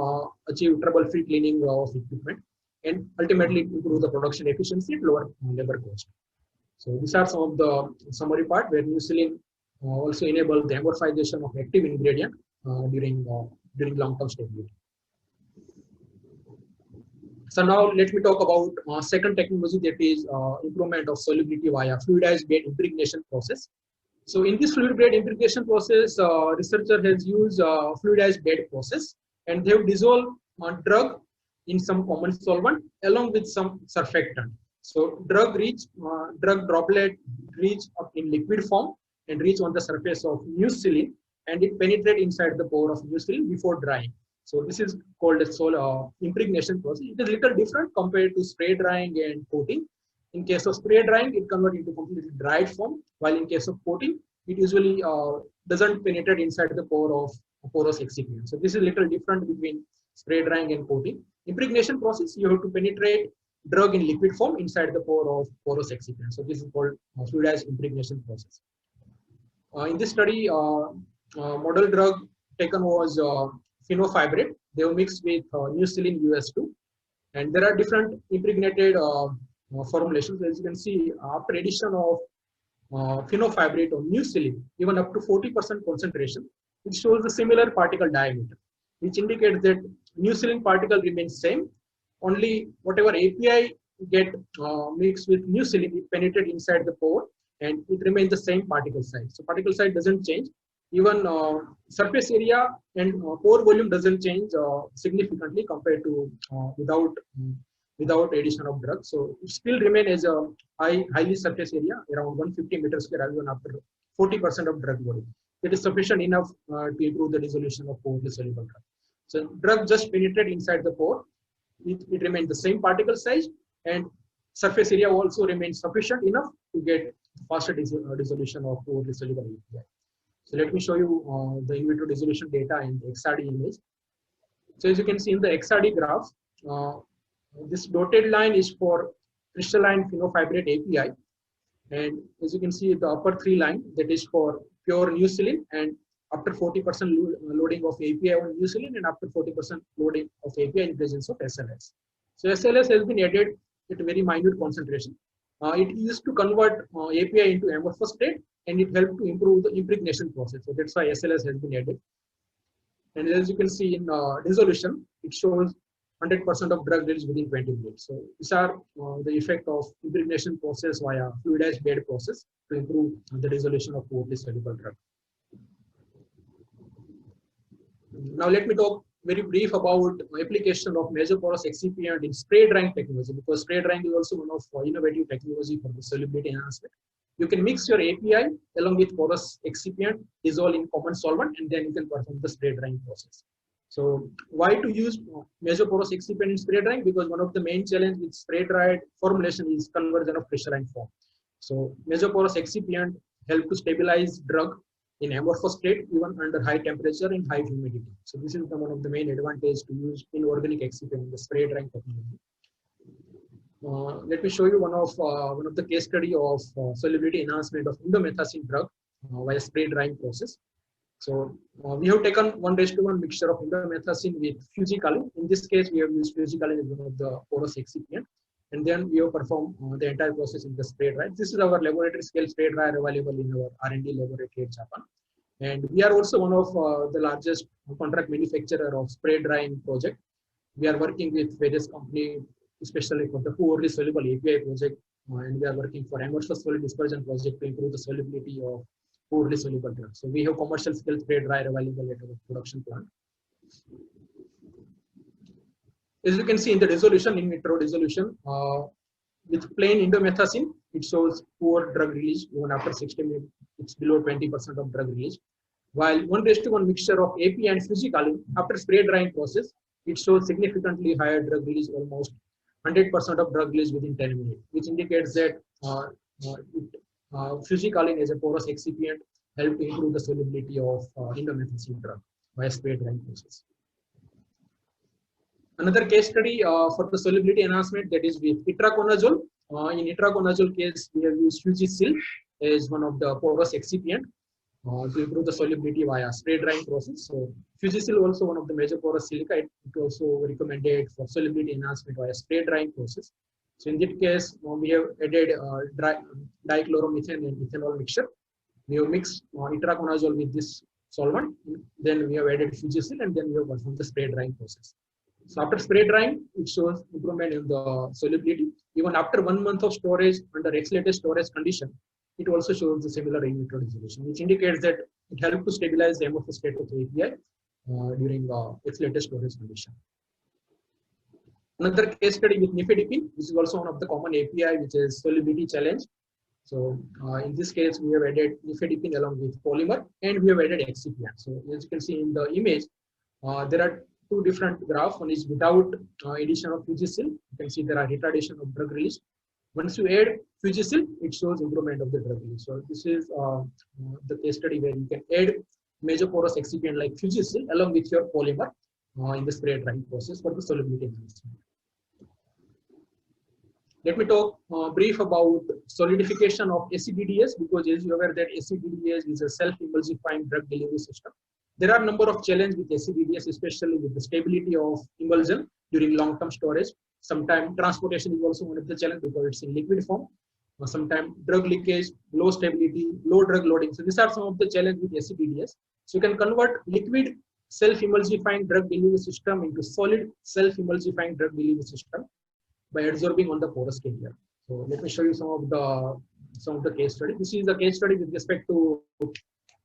achieve trouble-free cleaning of equipment and ultimately improve the production efficiency at lower labor cost. So these are some of the summary part where Neusilin also enable the amorphization of active ingredient during long-term stability. So now let me talk about second technology, that is improvement of solubility via fluidized bed impregnation process. So in this fluid bed impregnation process, researcher has used fluidized bed process, and they have dissolved drug in some common solvent along with some surfactant. So drug droplet reach up in liquid form and reach on the surface of Neusilin, and it penetrate inside the pore of Neusilin before drying. So this is called a impregnation process. It is little different compared to spray drying and coating. In case of spray drying, it converts into completely dried form, while in case of coating, it usually doesn't penetrate inside the pore of porous excipient. So this is little different between spray drying and coating. Impregnation process, you have to penetrate drug in liquid form inside the pore of porous excipient. So this is called fluidized impregnation process. In this study, model drug taken was phenofibrate. They were mixed with Neusilin US2, and there are different impregnated formulations. As you can see, after addition of phenofibrate or Neusilin, even up to 40% concentration, it shows a similar particle diameter, which indicates that Neusilin particle remains same. Only whatever API get mixed with Neusilin, it penetrates inside the pore, and it remains the same particle size. So particle size doesn't change. Even surface area and pore volume doesn't change significantly compared to without addition of drug. So it still remain as a highly surface area around 150 meters square even after 40% of drug volume. It is sufficient enough to improve the dissolution of poorly soluble drug. So drug just penetrate inside the pore. It remains the same particle size, and surface area also remains sufficient enough to get faster dissolution of poorly soluble API. So let me show you the in vitro dissolution data in the XRD image. So as you can see in the XRD graph, this dotted line is for crystalline phenofibrate API, and as you can see the upper three line, that is for pure Neusilin, and after 40% loading of API on Neusilin, and after 40% loading of API in presence of SLS. So SLS has been added at a very minute concentration. It used to convert API into amorphous state, and it helped to improve the impregnation process. So that's why SLS has been added. And as you can see in dissolution, it shows 100% of drug release within 20 minutes. So these are the effect of impregnation process via fluidized bed process to improve the dissolution of poorly soluble drug. Now let me talk very brief about application of mesoporous excipient in spray drying technology, because spray drying is also one of innovative technology for the solubility enhancement. You can mix your API along with porous excipient, dissolve in common solvent, and then you can perform the spray drying process. So why to use mesoporous excipient in spray drying? Because one of the main challenge with spray dried formulation is conversion of crystalline form. So mesoporous excipient help to stabilize drug in amorphous state even under high temperature and high humidity. So this is one of the main advantages to use inorganic excipient in the spray drying technology. Let me show you one of the case study of solubility enhancement of indomethacin drug via spray drying process. So we have taken 1:1 mixture of indomethacin with Fujicalin. In this case, we have used Fujicalin as one of the porous excipient, and then we have performed the entire process in the spray dryer. This is our laboratory scale spray dryer available in our R&D laboratory in Japan. And we are also one of the largest contract manufacturer of spray drying project. We are working with various companies, especially for the poorly soluble API project, and we are working for amorphous solid dispersion project to improve the solubility of poorly soluble drugs. So we have commercial scale spray dryer available at our production plant. As you can see in the resolution, in vitro resolution, with plain indomethacin, it shows poor drug release. Even after 60 minutes, it's below 20% of drug release. While 1:1 mixture of AP and Fujicalin, after spray drying process, it shows significantly higher drug release, almost 100% of drug release within 10 minutes, which indicates that Fujicalin as a porous excipient help to improve the solubility of indomethacin drug by spray drying process. Another case study for the solubility enhancement, that is with itraconazole. In itraconazole case, we have used FujiSil as one of the porous excipient to improve the solubility via spray drying process. So FujiSil also one of the major porous silica. It also recommended for solubility enhancement via spray drying process. So in that case, we have added dichloromethane and ethanol mixture. We have mixed itraconazole with this solvent. Then we have added FujiSil, and then we have performed the spray drying process. So after spray drying, it shows improvement in the solubility. Even after 1 month of storage under accelerated storage condition, it also shows the similar in vitro dissolution, which indicates that it helps to stabilize the amorphous state of the API during accelerated storage condition. Another case study with nifedipine, which is also one of the common API, which is solubility challenge. So in this case, we have added nifedipine along with polymer, and we have added excipient. So as you can see in the image, there are two different graphs. One is without addition of FujiSil. You can see there are retardation of drug release. Once you add FujiSil, it shows improvement of the drug release. So this is the case study where you can add major porous excipient like FujiSil along with your polymer in the spray drying process for the solubility enhancement. Let me talk brief about solidification of ACDDS, because as you are aware that ACDDS is a self-emulsifying drug delivery system. There are a number of challenges with ACDDS, especially with the stability of emulsion during long-term storage. Sometimes transportation is also one of the challenges because it's in liquid form. Sometimes drug leakage, low stability, low drug loading. So these are some of the challenges with ACDDS. So you can convert liquid self-emulsifying drug delivery system into solid self-emulsifying drug delivery system by adsorbing on the porous carrier. So let me show you some of the case study. This is the case study with respect to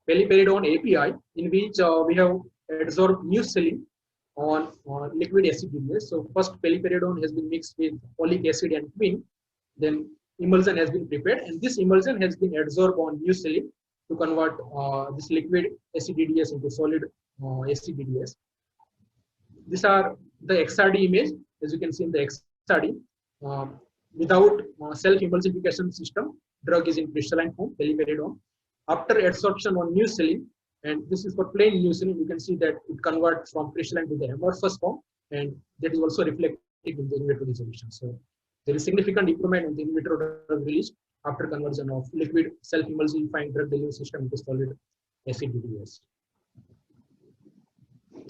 paliperidone API, in which we have adsorbed Neusilin on liquid ACDDS. So first paliperidone has been mixed with folic acid and quin, then emulsion has been prepared, and this emulsion has been adsorbed on Neusilin to convert this liquid ACDDS into solid ACDDS. These are the XRD image, as you can see in the XRD. Without self-emulsification system, drug is in crystalline form, paliperidone. After adsorption on Neusilin, and this is for plain Neusilin, you can see that it converts from crystalline to the amorphous form, and that is also reflected in the in vitro dissolution. So there is significant improvement in the in vitro drug release after conversion of liquid self-emulsifying drug delivery system into solid ACDDS.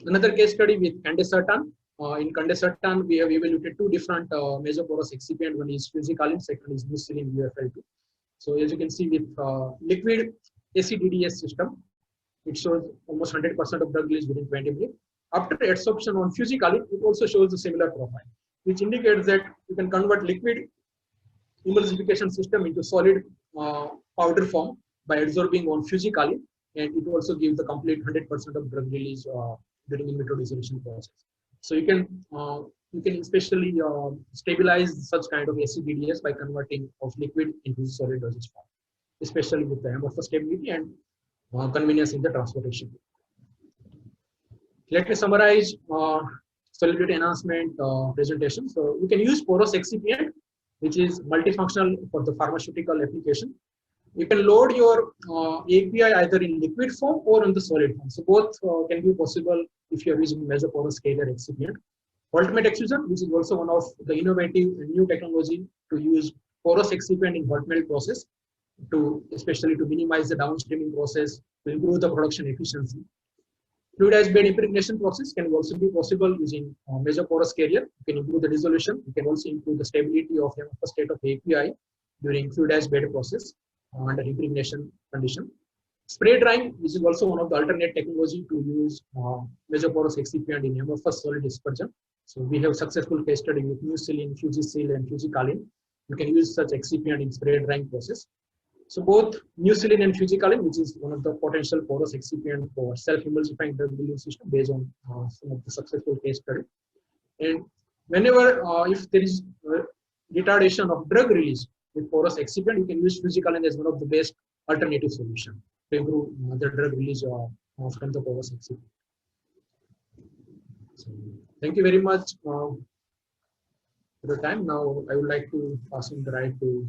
Another case study with candesartan. In candesartan, we have evaluated two different major porous excipient. One is Fujicalin, second is Neusilin UFL2. So as you can see with liquid ACDDS system, it shows almost 100% of drug release within 20 minutes. After adsorption on Fujicalin, it also shows a similar profile, which indicates that you can convert liquid emulsification system into solid powder form by adsorbing on Fujicalin, and it also gives the complete 100% of drug release during in vitro dissolution process. So you can especially stabilize such kind of ACDDS by converting of liquid into solid dosage form, especially with the amorphous stability and convenience in the transportation. Let me summarize solubility enhancement presentation. So we can use porous excipient, which is multifunctional for the pharmaceutical application. you can load your API either in liquid form or in the solid form. So both can be possible if you are using mesoporous carrier excipient. Ultimate extrusion, which is also one of the innovative and new technology to use porous excipient in hot melt process, to especially to minimize the downstreaming process, to improve the production efficiency. Fluidized bed impregnation process can also be possible using mesoporous carrier. You can improve the dissolution. You can also improve the stability of the state of API during fluidized bed process under impregnation condition. Spray drying, which is also one of the alternate technology to use mesoporous excipient in amorphous solid dispersion. So we have successful case study with Neusilin Fujicalin and FujiSil. You can use such excipient in spray drying process. So both Neusilin and Fujicalin, which is one of the potential porous excipient for self-emulsifying drug release system based on some of the successful case study. And whenever if there is retardation of drug release with porous excipient, you can use Fujicalin as one of the best alternative solution to improve the drug release from the porous excipient. So, thank you very much for the time. Now I would like to pass on the right to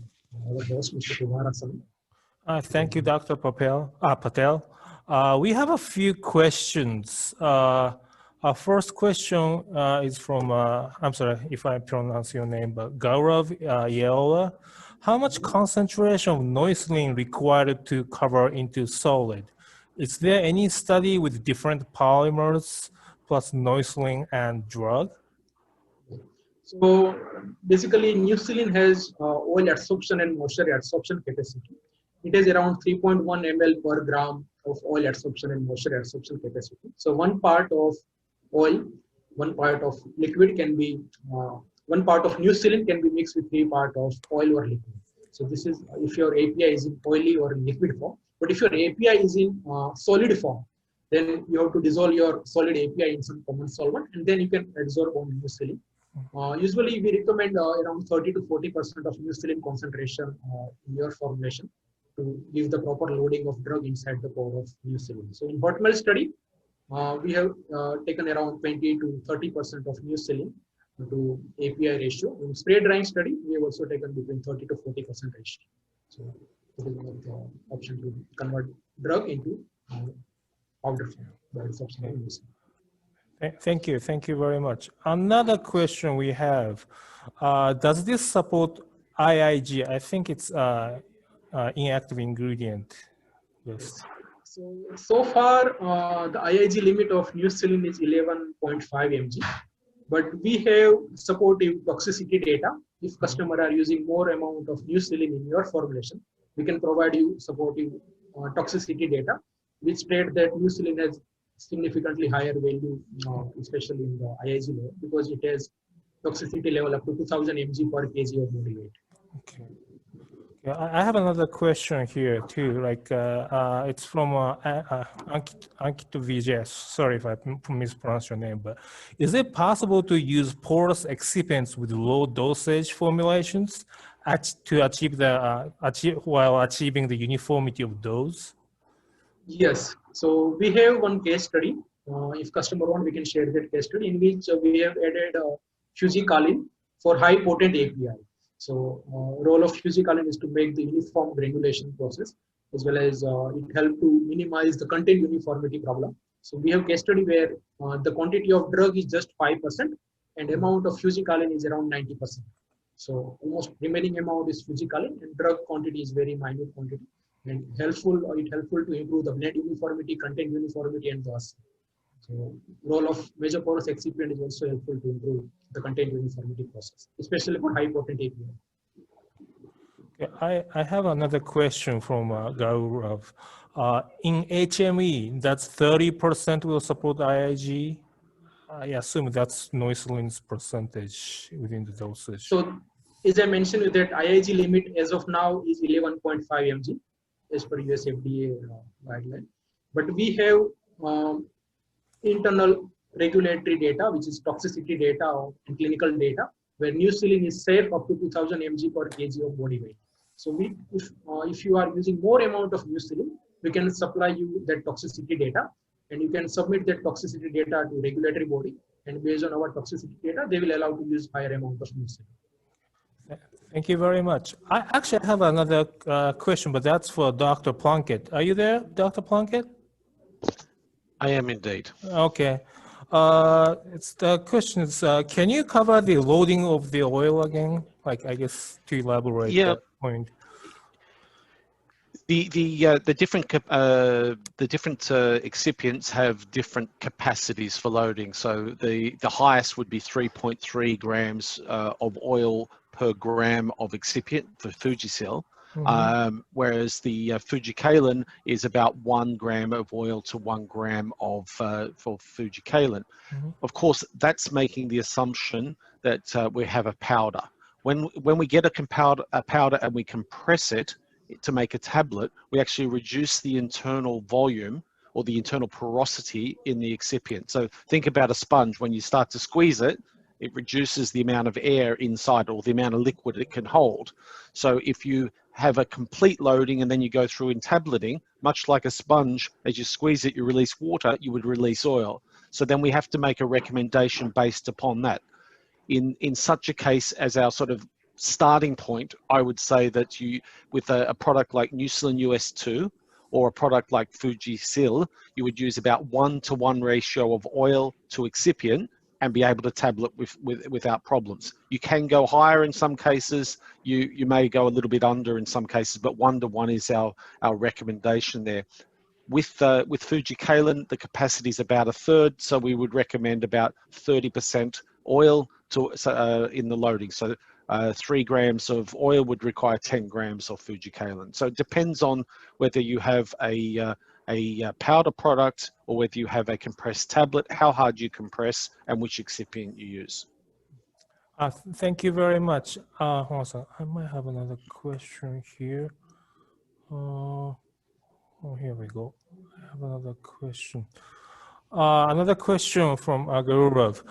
our host, Mr. Kumarasan. Thank you, Dr. Patel. We have a few questions. Our first question is from, I'm sorry if I pronounce your name, but Gaurav Yeola. How much concentration of Neusilin required to cover into solid? Is there any study with different polymers plus Neusilin and drug? So basically, Neusilin has oil adsorption and moisture adsorption capacity. It has around 3.1 ml per gram of oil adsorption and moisture adsorption capacity. So one part of oil, one part of liquid can be, one part of Neusilin can be mixed with 3 parts of oil or liquid. So this is if your API is in oily or in liquid form. But if your API is in solid form, then you have to dissolve your solid API in some common solvent, and then you can adsorb on Neusilin. Usually we recommend around 30 to 40% of Neusilin concentration in your formulation to give the proper loading of drug inside the pore of Neusilin. So in hot melt study, we have taken around 20 to 30% of Neusilin to API ratio. In spray drying study, we have also taken between 30 to 40% ratio. So it is one of the option to convert drug into powder form by adsorption. Thank you very much. Another question we have, does this support IIG? I think it's inactive ingredient list. So far, the IIG limit of Neusilin is 11.5 mg, but we have supportive toxicity data. If customer are using more amount of Neusilin in your formulation, we can provide you supportive toxicity data, which state that Neusilin has significantly higher value, especially in the IIG level, because it has toxicity level up to 2000 mg per kg of body weight. Okay. Yeah, I have another question here too. Like it's from Ankit Vijay. Sorry if I mispronounce your name, but is it possible to use porous excipients with low dosage formulations to achieve while achieving the uniformity of dose? Yes. So we have one case study. If customer want, we can share that case study in which we have added Fujicalin for high potent API. So role of Fujicalin is to make the uniform granulation process, as well as it help to minimize the content uniformity problem. So we have case study where the quantity of drug is just 5% and amount of Fujicalin is around 90%. So almost remaining amount is Fujicalin and drug quantity is very minute quantity. And helpful to improve the blend uniformity, content uniformity, and thus. So role of mesoporous excipient is also helpful to improve the content uniformity process, especially for high potent API. Okay, I have another question from Gaurav. In HME, that's 30% will support IIG. I assume that's Neusilin's percentage within the dosage. So as I mentioned, that IIG limit as of now is 11.5 mg. As per US FDA guideline, but we have internal regulatory data, which is toxicity data and clinical data, where Neusilin is safe up to 2000 mg per kg of body weight. So if you are using more amount of Neusilin, we can supply you that toxicity data, and you can submit that toxicity data to regulatory body, and based on our toxicity data, they will allow to use higher amount of Neusilin. Thank you very much. I actually have another question, but that's for Dr. Plunkett. Are you there, Dr. Plunkett? I am indeed. Okay. It's the question is, can you cover the loading of the oil again? Like, I guess to elaborate Yeah. that point. The different excipients have different capacities for loading. So the highest would be 3.3 grams of oil per gram of excipient for FujiSil, whereas the Fujicalin is about 1 gram of oil to 1 gram of for Fujicalin. Of course, that's making the assumption that we have a powder. When we get a powder and we compress it to make a tablet, we actually reduce the internal volume or the internal porosity in the excipient. So think about a sponge. When you start to squeeze it, it reduces the amount of air inside or the amount of liquid it can hold. So if you have a complete loading and then you go through in tableting, much like a sponge, as you squeeze it, you release water, you would release oil. So then we have to make a recommendation based upon that. In such a case as our sort of starting point, I would say that you, with a product like Neusilin US2 or a product like FujiSil, you would use about 1-to-1 ratio of oil to excipient and be able to tablet without problems. You can go higher in some cases. You may go a little bit under in some cases, but 1-to-1 is our recommendation there. With Fujicalin, the capacity is about 1/3, so we would recommend about 30% oil in the loading. So 3 grams of oil would require 10 grams of Fujicalin. So it depends on whether you have a powder product or whether you have a compressed tablet, how hard you compress, and which excipient you use. Thank you very much. Hold on a second. I might have another question here. Oh, here we go. I have another question. Another question from Gaurav.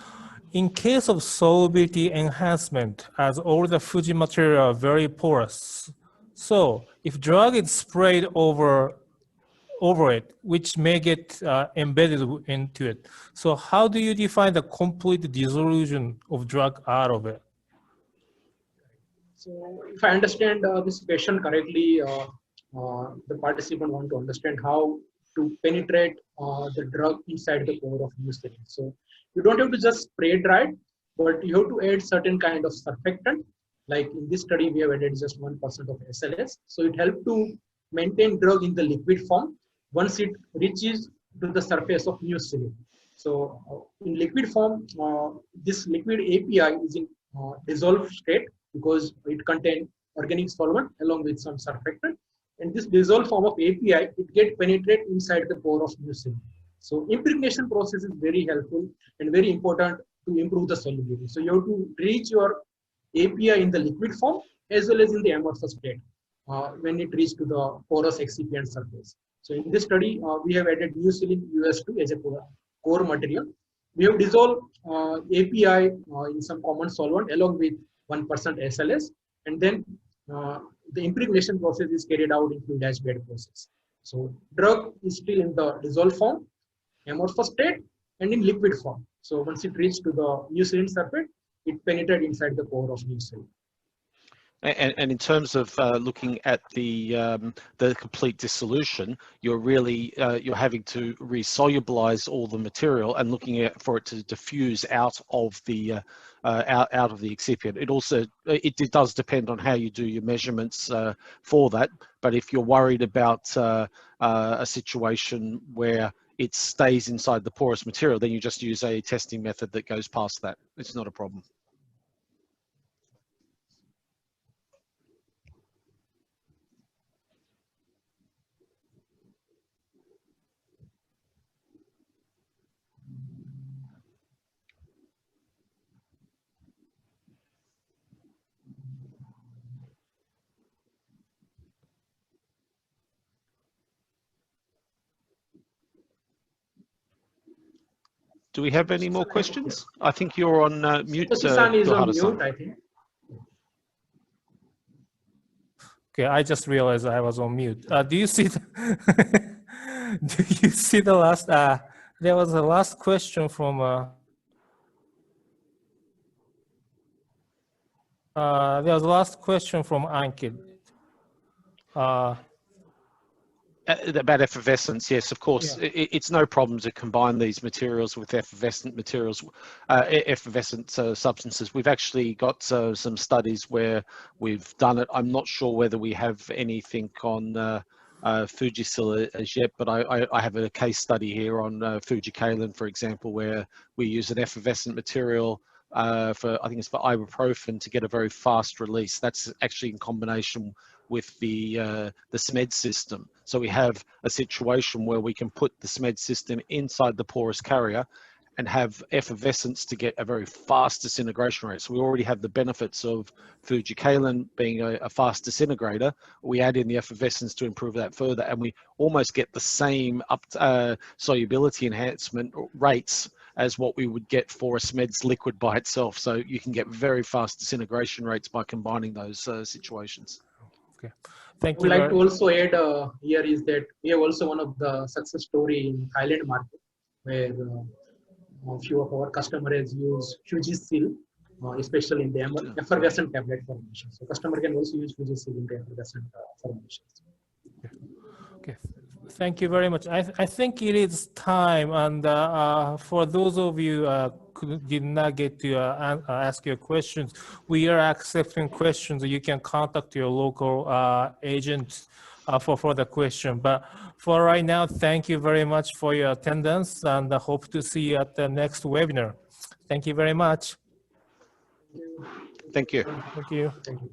In case of solubility enhancement, as all the Fuji material are very porous, so if drug is sprayed over it, which may get embedded into it, so how do you define the complete dissolution of drug out of it? So if I understand this question correctly, the participant want to understand how to penetrate the drug inside the core of Neusilin. So you don't have to just spray dry, but you have to add certain kind of surfactant. Like in this study, we have added just 1% of SLS. So it helps to maintain drug in the liquid form once it reaches to the surface of Neusilin. So in liquid form, this liquid API is in dissolved state because it contains organic solvent along with some surfactant. And this dissolved form of API, it gets penetrate inside the core of Neusilin. So impregnation process is very helpful and very important to improve the solubility. So you have to reach your API in the liquid form as well as in the amorphous state when it reaches to the porous excipient surface. So in this study, we have added Neusilin US2 as a core material. We have dissolved API in some common solvent along with 1% SLS, and then the impregnation process is carried out in fluid dash bed process. So drug is still in the dissolved form, amorphous state, and in liquid form. So once it reaches to the Neusilin surface, it penetrates inside the core of Neusilin. And in terms of looking at the complete dissolution, you're really you're having to resolubilize all the material and looking for it to diffuse out of the excipient. It also it does depend on how you do your measurements for that. But if you're worried about a situation where it stays inside the porous material, then you just use a testing method that goes past that. It's not a problem. Do we have any more questions? I think you're on mute. Satoshi-san is on mute, I think. Okay, I just realized I was on mute. Do you see the do you see the last? There was a last question from. There was the last question from Ankit. About effervescence, yes, of course. Yeah. It's no problem to combine these materials with effervescent materials, effervescent substances. We've actually got some studies where we've done it. I'm not sure whether we have anything on FujiSil as yet, but I have a case study here on Fujicalin, for example, where we use an effervescent material for, I think it's for ibuprofen, to get a very fast release. That's actually in combination with the SMED system. So we have a situation where we can put the SMED system inside the porous carrier and have effervescence to get a very fast disintegration rate. So we already have the benefits of Fujicalin being a fast disintegrator. We add in the effervescence to improve that further, and we almost get the same solubility enhancement rates as what we would get for a SMED's liquid by itself. So you can get very fast disintegration rates by combining those situations. Okay, thank you. I would like to also add here is that we have also one of the success story in Thailand market, where a few of our customers use FujiSil, especially in the effervescent tablet formulation. So customer can also use FujiSil in the effervescent formulations. Okay, thank you very much. I think it is time, and for those of you who did not get to ask your questions, we are accepting questions. You can contact your local agent for the question. But for right now, thank you very much for your attendance, and I hope to see you at the next webinar. Thank you very much. Thank you. Thank you. Thank you.